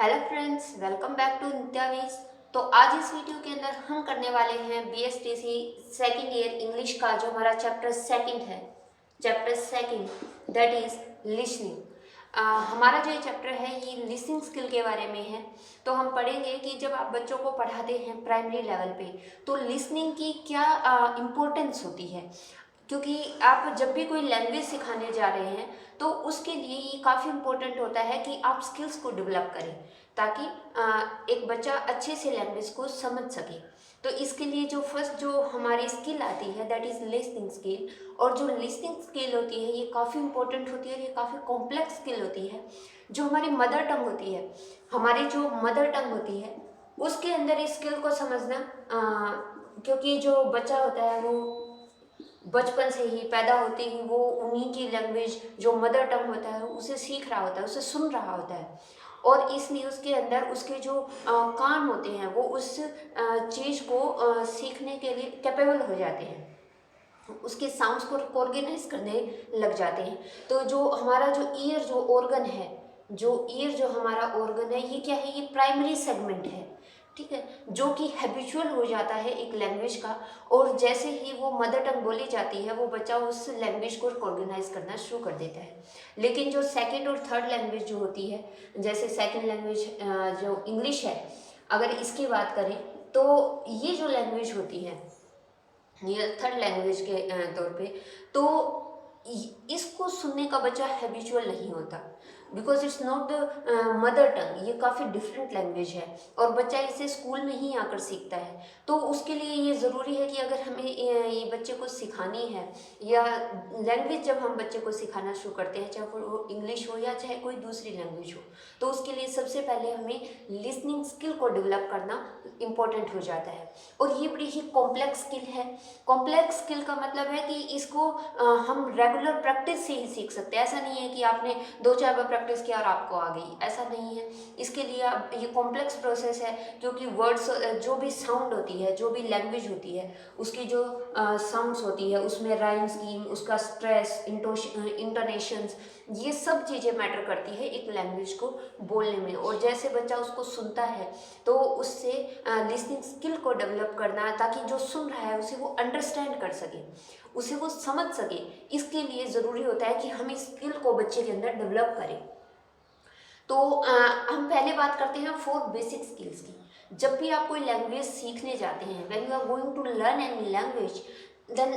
Hello friends, welcome back to नित्यावीज। तो आज इस वीडियो के अंदर हम करने वाले हैं बीएसटीसी सेकंड ईयर इंग्लिश का जो हमारा चैप्टर सेकंड है, chapter second that is listening. हमारा जो ये चैप्टर है ये लिसनिंग स्किल के बारे में है। तो हम पढ़ेंगे कि जब आप बच्चों को पढ़ाते हैं प्राइमरी लेवल पे तो लिसनिंग की क्या इम्पोर्टेंस होती है, क्योंकि आप जब भी कोई लैंग्वेज सिखाने जा रहे हैं तो उसके लिए ये काफ़ी इम्पोर्टेंट होता है कि आप स्किल्स को डेवलप करें ताकि एक बच्चा अच्छे से लैंग्वेज को समझ सके। तो इसके लिए जो फर्स्ट जो हमारी स्किल आती है दैट इज़ लिसनिंग स्किल। और जो लिसनिंग स्किल होती है ये काफ़ी इंपॉर्टेंट होती है और ये काफ़ी कॉम्प्लेक्स स्किल होती है। जो हमारी मदर टंग होती है, हमारी जो मदर टंग होती है उसके अंदर इस स्किल को समझना, क्योंकि जो बच्चा होता है वो बचपन से ही पैदा होते ही वो उन्हीं की लैंग्वेज जो मदर टंग होता है उसे सीख रहा होता है, उसे सुन रहा होता है। और इसलिए उसके अंदर उसके जो कान होते हैं वो उस चीज़ को सीखने के लिए कैपेबल हो जाते हैं, उसके साउंड्स को ऑर्गेनाइज करने लग जाते हैं। तो जो हमारा जो ईयर जो ऑर्गन है, जो ईयर जो हमारा ऑर्गन है ये क्या है, ये प्राइमरी सेगमेंट है, ठीक है, जो कि हैबिचुअल हो जाता है एक लैंग्वेज का। और जैसे ही वो मदर टंग बोली जाती है वो बच्चा उस लैंग्वेज को ऑर्गेनाइज करना शुरू कर देता है। लेकिन जो सेकंड और थर्ड लैंग्वेज जो होती है, जैसे सेकंड लैंग्वेज जो इंग्लिश है, अगर इसकी बात करें तो ये जो लैंग्वेज होती है ये थर्ड लैंग्वेज के तौर पे, तो इसको सुनने का बच्चा हैबिचुअल नहीं होता, because it's not the mother tongue. ये काफ़ी डिफरेंट लैंग्वेज है और बच्चा इसे स्कूल में ही आकर सीखता है। तो उसके लिए ये ज़रूरी है कि अगर हमें ये बच्चे को सिखानी है या लैंग्वेज जब हम बच्चे को सिखाना शुरू करते हैं, चाहे वो इंग्लिश हो या चाहे कोई दूसरी लैंग्वेज हो, तो उसके लिए सबसे पहले हमें लिसनिंग स्किल को डेवलप करना इम्पोर्टेंट हो जाता है। और ये बड़ी ही कॉम्प्लेक्स स्किल है। कॉम्प्लेक्स स्किल का मतलब है कि इसको हम रेगुलर प्रैक्टिस से ही सीख सकते हैं। ऐसा नहीं है कि आपने 2-4 बार प्रैक्टिस किया और आपको आ गई, ऐसा नहीं है। इसके लिए आप ये कॉम्प्लेक्स प्रोसेस है, क्योंकि वर्ड्स जो भी साउंड होती है, जो भी लैंग्वेज होती है, उसकी जो साउंड्स होती है उसमें राइम स्कीम, उसका स्ट्रेस, इंटोनेशंस, ये सब चीज़ें मैटर करती है एक लैंग्वेज को बोलने में। और जैसे बच्चा उसको सुनता है तो उससे लिसनिंग स्किल को डेवलप करना, ताकि जो सुन रहा है उसे वो अंडरस्टैंड कर सके, उसे वो समझ सके। इसके लिए ज़रूरी होता है कि हम इस स्किल को बच्चे के अंदर डेवलप करें। तो हम पहले बात करते हैं 4 बेसिक स्किल्स की। जब भी आप कोई लैंग्वेज सीखने जाते हैं, when you are going to learn any language, then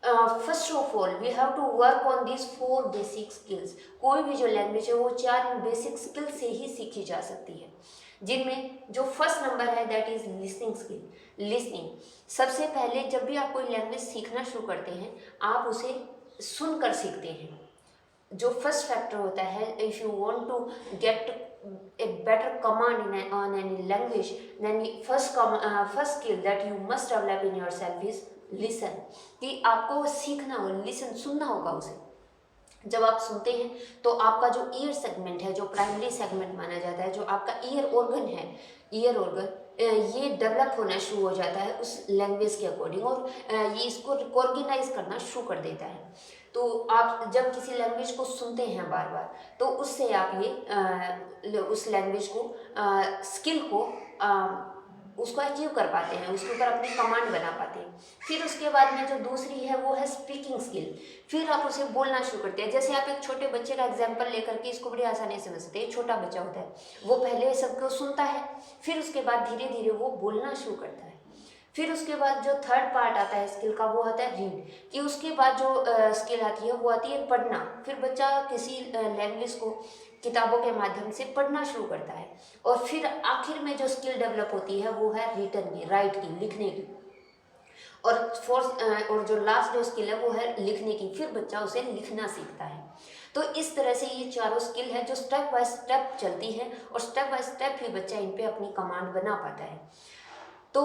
first of all we have to work on this 4 basic skills. कोई भी जो लैंग्वेज है वो 4 बेसिक स्किल से ही सीखी जा सकती है, जिनमें जो फर्स्ट नंबर है that is listening skill. Listening सबसे पहले, जब भी आप कोई लैंग्वेज सीखना शुरू करते हैं आप उसे सुनकर सीखते हैं। जो फर्स्ट फैक्टर होता है, if you want to get a better command on any language, then first skill that you must develop in yourself is listen। कि आपको सीखना हो, लिसन सुनना होगा उसे। जब आप सुनते हैं तो आपका जो ईयर सेगमेंट है, जो प्राइमरी सेगमेंट माना जाता है, जो आपका ईयर ऑर्गन है, ईयर ऑर्गन ये डेवलप होना शुरू हो जाता है उस लैंग्वेज के अकॉर्डिंग, और ये इसको ऑर्गेनाइज करना शुरू कर देता है। तो आप जब किसी लैंग्वेज को सुनते हैं बार बार, तो उससे आप ये उस लैंग्वेज को स्किल को उसको अचीव कर पाते हैं, उसके ऊपर अपनी कमांड बना पाते हैं। फिर उसके बाद में जो दूसरी है वो है स्पीकिंग स्किल। फिर आप उसे बोलना शुरू करते हैं। जैसे आप एक छोटे बच्चे का एग्जांपल लेकर के इसको बड़ी आसानी से समझ सकते हैं। छोटा बच्चा होता है, वो पहले सबको सुनता है, फिर उसके बाद धीरे धीरे वो बोलना शुरू करता है। फिर उसके बाद जो थर्ड पार्ट आता है स्किल का वो आता है रीड, कि उसके बाद जो स्किल आती है वो आती है पढ़ना। फिर बच्चा किसी लैंग्वेज को किताबों के माध्यम से पढ़ना शुरू करता है। और फिर आखिर में जो स्किल डेवलप होती है वो है रिटन की, राइट की, लिखने की। और फोर्थ और जो लास्ट जो स्किल है वो है लिखने की। फिर बच्चा उसे लिखना सीखता है। तो इस तरह से ये चारों स्किल है जो स्टेप बाय स्टेप चलती है, और स्टेप बाय स्टेप ही बच्चा इन पे अपनी कमांड बना पाता है। तो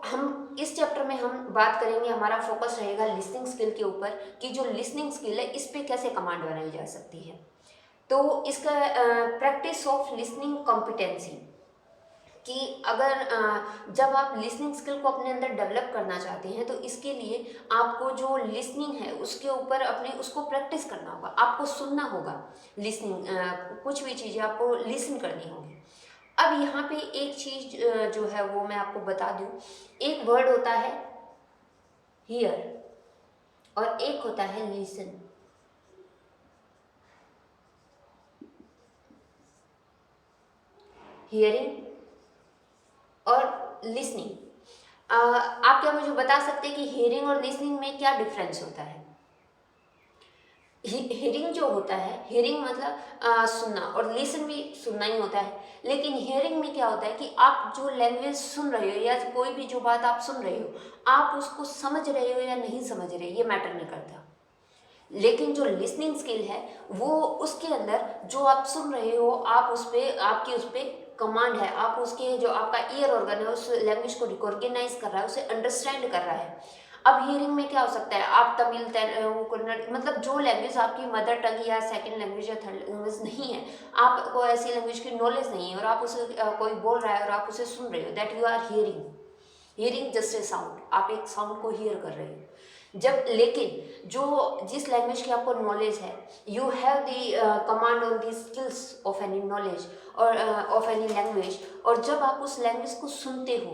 हम इस चैप्टर में हम बात करेंगे, हमारा फोकस रहेगा लिसनिंग स्किल के ऊपर, कि जो लिसनिंग स्किल है इस पे कैसे कमांड बनाई जा सकती है। तो इसका प्रैक्टिस ऑफ लिसनिंग कॉम्पिटेंसी, कि अगर जब आप लिसनिंग स्किल को अपने अंदर डेवलप करना चाहते हैं तो इसके लिए आपको जो लिसनिंग है उसके ऊपर अपने उसको प्रैक्टिस करना होगा, आपको सुनना होगा। लिसनिंग कुछ भी चीज़ें आपको लिसन करनी होगी। अब यहाँ पे एक चीज़ जो है वो मैं आपको बता दूँ, एक वर्ड होता है हियर और एक होता है लिसन। हियरिंग और लिसनिंग। आप क्या मुझे बता सकते हैं कि हियरिंग और लिसनिंग में क्या डिफरेंस होता है? हियरिंग जो होता है, हियरिंग मतलब सुनना, और लिसन भी सुनना ही होता है। लेकिन हियरिंग में क्या होता है कि आप जो लैंग्वेज सुन रहे हो या कोई भी जो बात आप सुन रहे हो, आप उसको समझ रहे हो या नहीं समझ रहे, ये मैटर नहीं करता। लेकिन जो लिसनिंग स्किल है वो उसके अंदर जो आप सुन रहे हो, आप उस पर आपकी उस पर कमांड है, आप उसके जो आपका ईयर ऑर्गन है उस लैंग्वेज को रिकॉग्नाइज कर रहा है, उसे अंडरस्टैंड कर रहा है। अब हियरिंग में क्या हो सकता है, आप तमिल कन्नड़ मतलब जो लैंग्वेज आपकी मदर टंग या सेकंड लैंग्वेज या थर्ड लैंग्वेज नहीं है, आपको ऐसी लैंग्वेज की नॉलेज नहीं है और आप उसे कोई बोल रहा है और आप उसे सुन रहे हो, that you are hearing. Hearing just a sound, आप एक साउंड को हियर कर रहे हो। जब लेकिन जो जिस लैंग्वेज की आपको नॉलेज है, you have the command on the skills of any knowledge और ऑफ एनी लैंग्वेज, और जब आप उस लैंग्वेज को सुनते हो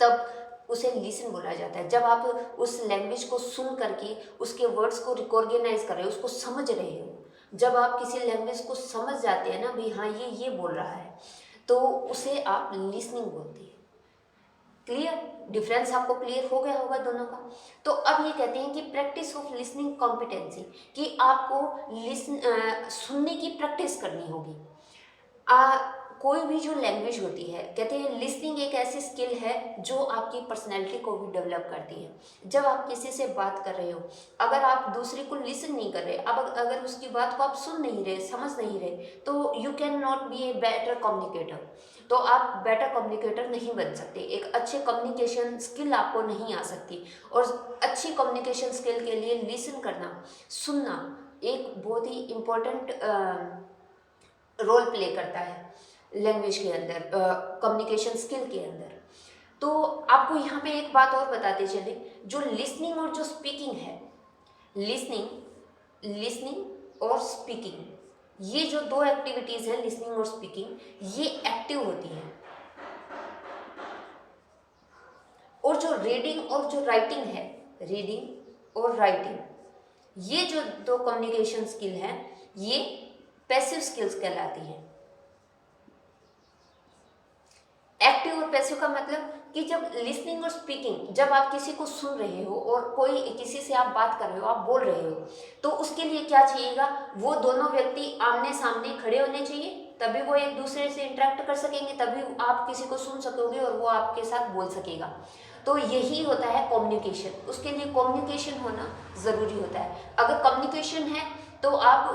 तब उसे लिसन बोला जाता है। जब आप उस लैंग्वेज को सुन करके उसके वर्ड्स को रिकॉग्नाइज कर रहे हो, उसको समझ रहे हो, जब आप किसी लैंग्वेज को समझ जाते हैं ना भाई हाँ ये बोल रहा है, तो उसे आप लिसनिंग बोलते हैं। क्लियर? डिफरेंस आपको क्लियर हो गया होगा दोनों का। तो अब ये कहते हैं कि प्रैक्टिस ऑफ लिसनिंग कॉम्पिटेंसी, कि आपको सुनने की प्रैक्टिस करनी होगी। कोई भी जो लैंग्वेज होती है, कहते हैं लिसनिंग एक ऐसी स्किल है जो आपकी पर्सनैलिटी को भी डेवलप करती है। जब आप किसी से बात कर रहे हो, अगर आप दूसरे को लिसन नहीं कर रहे, अब अगर उसकी बात को आप सुन नहीं रहे, समझ नहीं रहे, तो you can not be a better communicator. तो आप बेटर कम्युनिकेटर नहीं बन सकते, एक अच्छे कम्युनिकेशन स्किल आपको नहीं आ सकती। और अच्छी कम्युनिकेशन स्किल के लिए लिसन करना, सुनना एक बहुत ही इम्पोर्टेंट रोल प्ले करता है लैंग्वेज के अंदर, कम्युनिकेशन स्किल के अंदर। तो आपको यहाँ पे एक बात और बताते चले, जो लिसनिंग और जो स्पीकिंग है, लिसनिंग और स्पीकिंग, ये जो दो एक्टिविटीज़ हैं लिसनिंग और स्पीकिंग, ये एक्टिव होती हैं। और जो रीडिंग और जो राइटिंग है, रीडिंग और राइटिंग, ये जो दो कम्युनिकेशन स्किल हैं, ये पैसिव स्किल्स कहलाती हैं। एक्टिव और पैसिव का मतलब कि जब लिसनिंग और स्पीकिंग, जब आप किसी को सुन रहे हो और कोई किसी से आप बात कर रहे हो, आप बोल रहे हो, तो उसके लिए क्या चाहिएगा, वो दोनों व्यक्ति आमने सामने खड़े होने चाहिए, तभी वो एक दूसरे से इंटरेक्ट कर सकेंगे, तभी आप किसी को सुन सकोगे और वो आपके साथ बोल सकेगा। तो यही होता है कम्युनिकेशन, उसके लिए कम्युनिकेशन होना ज़रूरी होता है। अगर कम्युनिकेशन है तो आप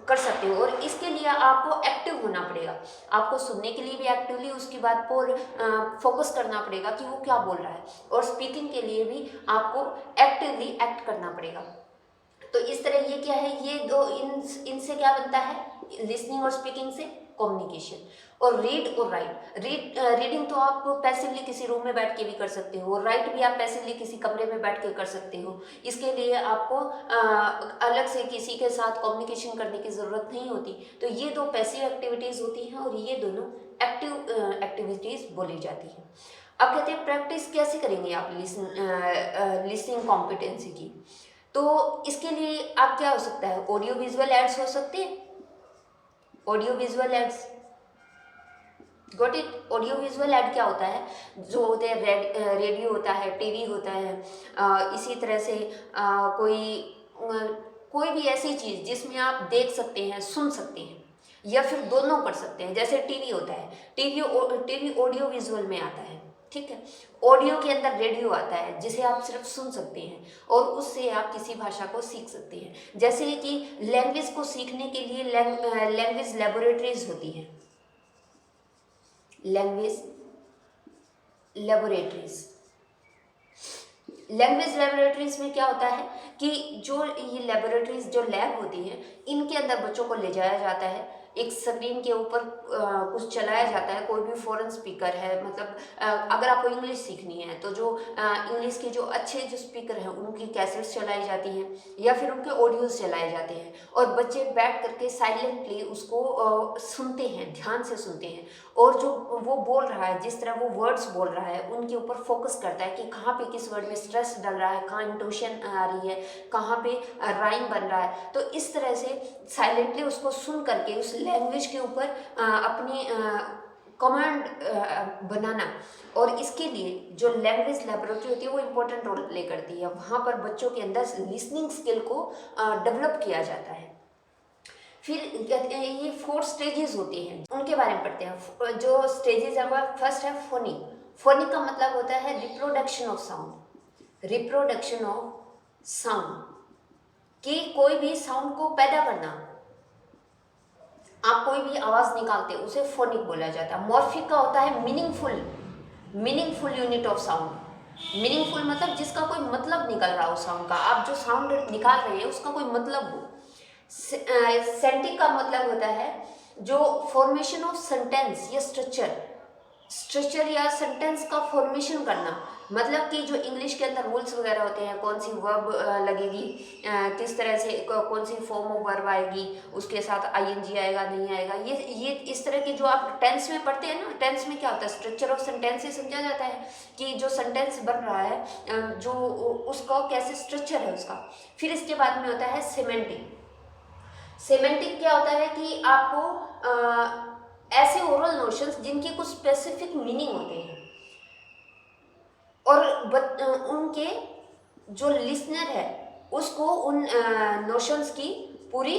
कर सकते हो, और इसके लिए आपको एक्टिव होना पड़ेगा, आपको सुनने के लिए भी एक्टिवली उसकी बात पर फोकस करना पड़ेगा कि वो क्या बोल रहा है, और स्पीकिंग के लिए भी आपको एक्टिवली एक्ट करना पड़ेगा। तो इस तरह ये क्या है, ये दो इनसे क्या बनता है, लिसनिंग और स्पीकिंग से कम्युनिकेशन। और रीड और राइट, रीडिंग तो आप पैसिवली किसी रूम में बैठ के भी कर सकते हो, राइट भी आप पैसिवली किसी कमरे में बैठ के कर सकते हो। इसके लिए आपको अलग से किसी के साथ कम्युनिकेशन करने की ज़रूरत नहीं होती। तो ये दो पैसिव एक्टिविटीज़ होती हैं और ये दोनों एक्टिव एक्टिविटीज़ बोली जाती हैं। अब कहते हैं प्रैक्टिस कैसे करेंगे आप लिसनिंग कॉम्पिटेंसी की। तो इसके लिए आप क्या हो सकता है, ऑडियो विजुअल एड्स हो सकते हैं, audio visual aids, got it. Audio visual add क्या होता है, जो होते हैं रेडियो होता है, टीवी होता है, इसी तरह से कोई भी ऐसी चीज़ जिसमें आप देख सकते हैं, सुन सकते हैं, या फिर दोनों कर सकते हैं। जैसे टीवी होता है, टीवी ऑडियो विजुअल में आता है, ठीक है। ऑडियो के अंदर रेडियो आता है जिसे आप सिर्फ सुन सकते हैं और उससे आप किसी भाषा को सीख सकते हैं। जैसे कि लैंग्वेज को सीखने के लिए लैंग्वेज लेबोरेटरीज होती हैं, लैंग्वेज लेबोरेटरीज में क्या होता है कि जो ये लेबोरेटरीज, जो लैब होती हैं, इनके अंदर बच्चों को ले जाया जाता है, एक स्क्रीन के ऊपर कुछ चलाया जाता है, कोई भी फॉरेन स्पीकर है, मतलब अगर आपको इंग्लिश सीखनी है तो जो इंग्लिश के जो अच्छे जो स्पीकर हैं उनकी कैसेट्स चलाई जाती हैं या फिर उनके ऑडियोज चलाए जाते हैं और बच्चे बैठ करके साइलेंटली उसको सुनते हैं, ध्यान से सुनते हैं और जो वो बोल रहा है, जिस तरह वो वर्ड्स बोल रहा है उनके ऊपर फोकस करता है कि कहाँ पे किस वर्ड में स्ट्रेस डल रहा है, कहाँ इंटोनेशन आ रही है, कहाँ पे राइम बन रहा है। तो इस तरह से साइलेंटली उसको सुन करके उस लैंग्वेज के ऊपर अपनी कमांड बनाना, और इसके लिए जो लैंग्वेज लेबोरेटरी होती है वो इम्पोर्टेंट रोल प्ले करती है। वहाँ पर बच्चों के अंदर लिसनिंग स्किल को डेवलप किया जाता है। फिर ये 4 स्टेजेस होते हैं, उनके बारे में पढ़ते हैं। जो स्टेजेस है वह फर्स्ट है फोनिक। फोनिक का मतलब होता है reproduction of sound, reproduction of sound, कि कोई भी साउंड को पैदा करना। आप कोई भी आवाज निकालते हैं उसे फोनिक बोला जाता है। मॉर्फिक का होता है meaningful, meaningful unit of sound. Meaningful मतलब जिसका कोई मतलब निकल रहा हो साउंड का, आप जो साउंड निकाल रहे हैं उसका कोई मतलब हो। सेंटिक का मतलब होता है जो फॉर्मेशन ऑफ सेंटेंस या स्ट्रक्चर या सेंटेंस का फॉर्मेशन करना, मतलब कि जो इंग्लिश के अंदर रूल्स वगैरह होते हैं, कौन सी वर्ब लगेगी, किस तरह से कौन सी फॉर्म ऑफ वर्ब आएगी, उसके साथ आईएनजी आएगा नहीं आएगा, ये इस तरह की जो आप टेंस में पढ़ते हैं ना, टेंस में क्या होता है, स्ट्रक्चर ऑफ सेंटेंस से समझा जाता है कि जो सेंटेंस बन रहा है जो उसका कैसे स्ट्रक्चर है उसका। फिर इसके बाद में होता है सेमेंटिक। सेमेंटिक क्या होता है कि आपको ऐसे ओरल नोशंस जिनके कुछ स्पेसिफिक मीनिंग होते हैं और उनके जो लिसनर है उसको उन नोशंस की पूरी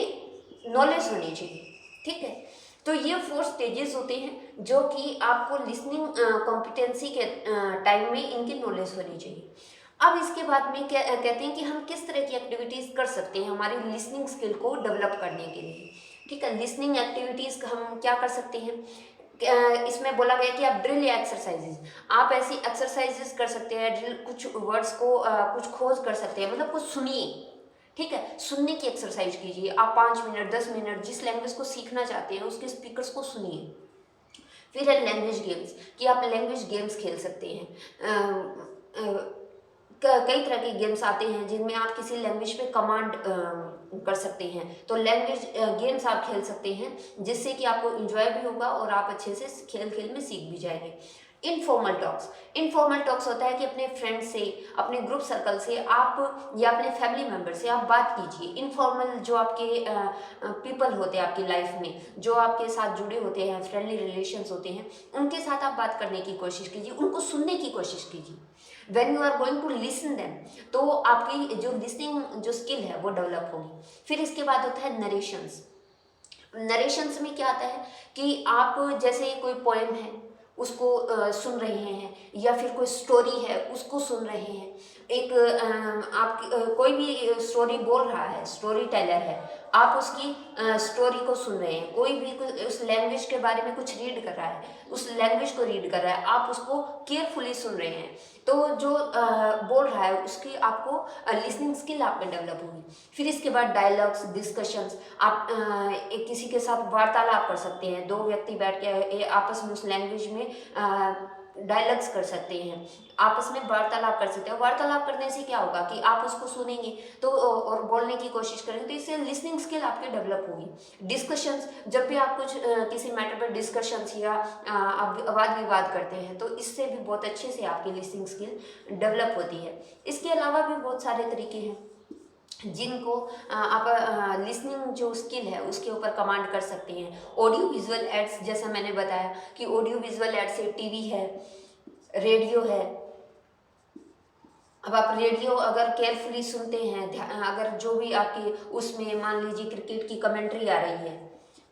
नॉलेज होनी चाहिए। ठीक है, तो ये 4 स्टेजेस होते हैं जो कि आपको लिसनिंग कॉम्पिटेंसी के टाइम में इनकी नॉलेज होनी चाहिए। अब इसके बाद में क्या कहते हैं कि हम किस तरह की एक्टिविटीज़ कर सकते हैं हमारी लिसनिंग स्किल को डेवलप करने के लिए। ठीक है, लिसनिंग एक्टिविटीज़ हम क्या कर सकते हैं, इसमें बोला गया कि आप ड्रिल या एक्सरसाइजेज, आप ऐसी एक्सरसाइजेज कर सकते हैं, ड्रिल कुछ वर्ड्स को कुछ खोज कर सकते हैं, मतलब कुछ सुनिए। ठीक है, सुनने की एक्सरसाइज कीजिए आप 5 मिनट 10 मिनट जिस लैंग्वेज को सीखना चाहते हैं उसके स्पीकर्स को सुनिए। फिर है लैंग्वेज गेम्स, कि आप लैंग्वेज गेम्स खेल सकते हैं। कई तरह के गेम्स आते हैं जिनमें आप किसी लैंग्वेज पे कमांड कर सकते हैं, तो लैंग्वेज गेम्स आप खेल सकते हैं जिससे कि आपको एंजॉय भी होगा और आप अच्छे से खेल खेल में सीख भी जाएंगे। इनफॉर्मल टॉक्स, इनफॉर्मल टॉक्स होता है कि अपने फ्रेंड से, अपने ग्रुप सर्कल से आप या अपने फैमिली मेम्बर से आप बात कीजिए। इनफॉर्मल जो आपके पीपल होते हैं आपकी लाइफ में, जो आपके साथ जुड़े होते हैं, फ्रेंडली रिलेशंस होते हैं, उनके साथ आप बात करने की कोशिश कीजिए, उनको सुनने की कोशिश कीजिए। When you are going to listen them, तो आपकी जो लिसनिंग जो स्किल है वो डेवलप होगी। फिर इसके बाद होता है नरेशंस। नरेशंस में क्या आता है कि आप जैसे कोई पोएम है उसको सुन रहे हैं या फिर कोई स्टोरी है उसको सुन रहे हैं, एक आप कोई भी स्टोरी बोल रहा है, स्टोरी टेलर है, आप उसकी स्टोरी को सुन रहे हैं, कोई भी उस लैंग्वेज के बारे में कुछ रीड कर रहा है, उस लैंग्वेज को रीड कर रहा है, आप उसको केयरफुली सुन रहे हैं, तो जो बोल रहा है उसकी आपको लिसनिंग स्किल आप में डेवलप होगी। फिर इसके बाद डायलॉग्स, डिस्कशंस, आप एक किसी के साथ वार्तालाप कर सकते हैं, 2 व्यक्ति बैठ के आपस में उस लैंग्वेज में डायलॉग्स कर सकते हैं, आपस में वार्तालाप कर सकते हैं। वार्तालाप करने से क्या होगा कि आप उसको सुनेंगे तो और बोलने की कोशिश करेंगे तो इससे लिसनिंग स्किल आपकी डेवलप होगी। डिस्कशंस, जब भी आप कुछ किसी मैटर पर डिस्कशंस या वाद विवाद करते हैं तो इससे भी बहुत अच्छे से आपकी लिसनिंग स्किल डेवलप होती है। इसके अलावा भी बहुत सारे तरीके हैं जिनको आप लिसनिंग जो स्किल है उसके ऊपर कमांड कर सकते हैं। ऑडियो विजुअल एड्स, जैसा मैंने बताया कि ऑडियो विजुअल एड्स से टीवी है, रेडियो है। अब आप रेडियो अगर केयरफुली सुनते हैं, अगर जो भी आपकी उसमें मान लीजिए क्रिकेट की कमेंट्री आ रही है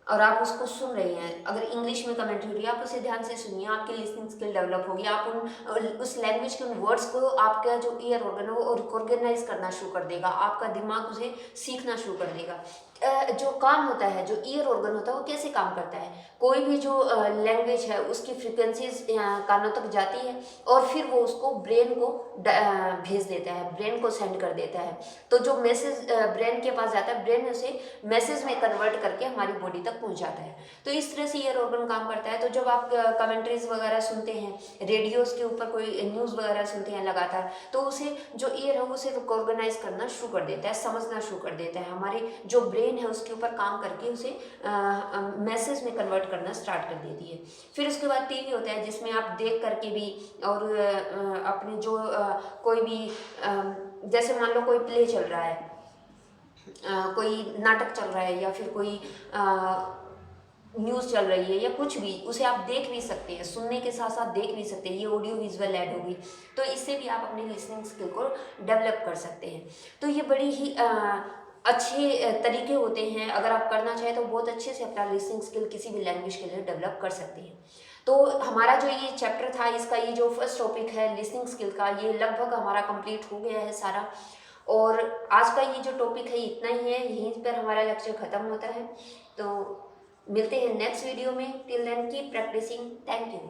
और आप उसको सुन रहे हैं, अगर इंग्लिश में कमेंट्री हो रही है आप उसे ध्यान से सुनिए, आपकी लिसनिंग स्किल डेवलप होगी। आप उस लैंग्वेज के उन वर्ड्स को, आपका जो ईयर ऑर्गन है वो ऑर्गेनाइज करना शुरू कर देगा, आपका दिमाग उसे सीखना शुरू कर देगा। जो काम होता है, जो ईयर ऑर्गन होता है, वो कैसे काम करता है। कोई भी जो लैंग्वेज है उसकी फ्रिक्वेंसीज कानों तक जाती है और फिर वो उसको ब्रेन को भेज देता है, ब्रेन को सेंड कर देता है। तो जो मैसेज ब्रेन के पास जाता है, ब्रेन उसे मैसेज में कन्वर्ट करके हमारी बॉडी तक पहुंचाता है। तो इस तरह से ईयर ऑर्गन काम करता है। तो जब आप कमेंट्रीज वगैरह सुनते हैं, रेडियोज के ऊपर कोई न्यूज़ वगैरह सुनते हैं लगातार, तो उसे जो ईयर है वो उसे रिकॉर्गनाइज करना शुरू कर देता है, समझना शुरू कर देता है। हमारे जो ब्रेन है उसके ऊपर काम करके उसे मैसेज में कन्वर्ट करना स्टार्ट कर देती है। फिर उसके बाद टीवी होता है, जिसमें आप देख करके भी और अपने जो कोई भी जैसे मान लो कोई प्ले चल रहा है, कोई नाटक चल रहा है, या फिर कोई न्यूज़ चल रही है, या कुछ भी, उसे आप देख भी सकते हैं, सुनने के साथ साथ देख भी सकते हैं। ये ऑडियो विजुअल ऐड होगी, तो इससे भी आप अपनी लिसनिंग स्किल को डेवलप कर सकते हैं। तो ये बड़ी ही अच्छे तरीके होते हैं। अगर आप करना चाहें तो बहुत अच्छे से अपना लिसनिंग स्किल किसी भी लैंग्वेज के लिए डेवलप कर सकते हैं। तो हमारा जो ये चैप्टर था, इसका ये जो फर्स्ट टॉपिक है लिसनिंग स्किल का, ये लगभग हमारा कंप्लीट हो गया है सारा। और आज का ये जो टॉपिक है इतना ही है, यहीं पर हमारा लेक्चर ख़त्म होता है। तो मिलते हैं नेक्स्ट वीडियो में। Till then keep practicing. Thank you.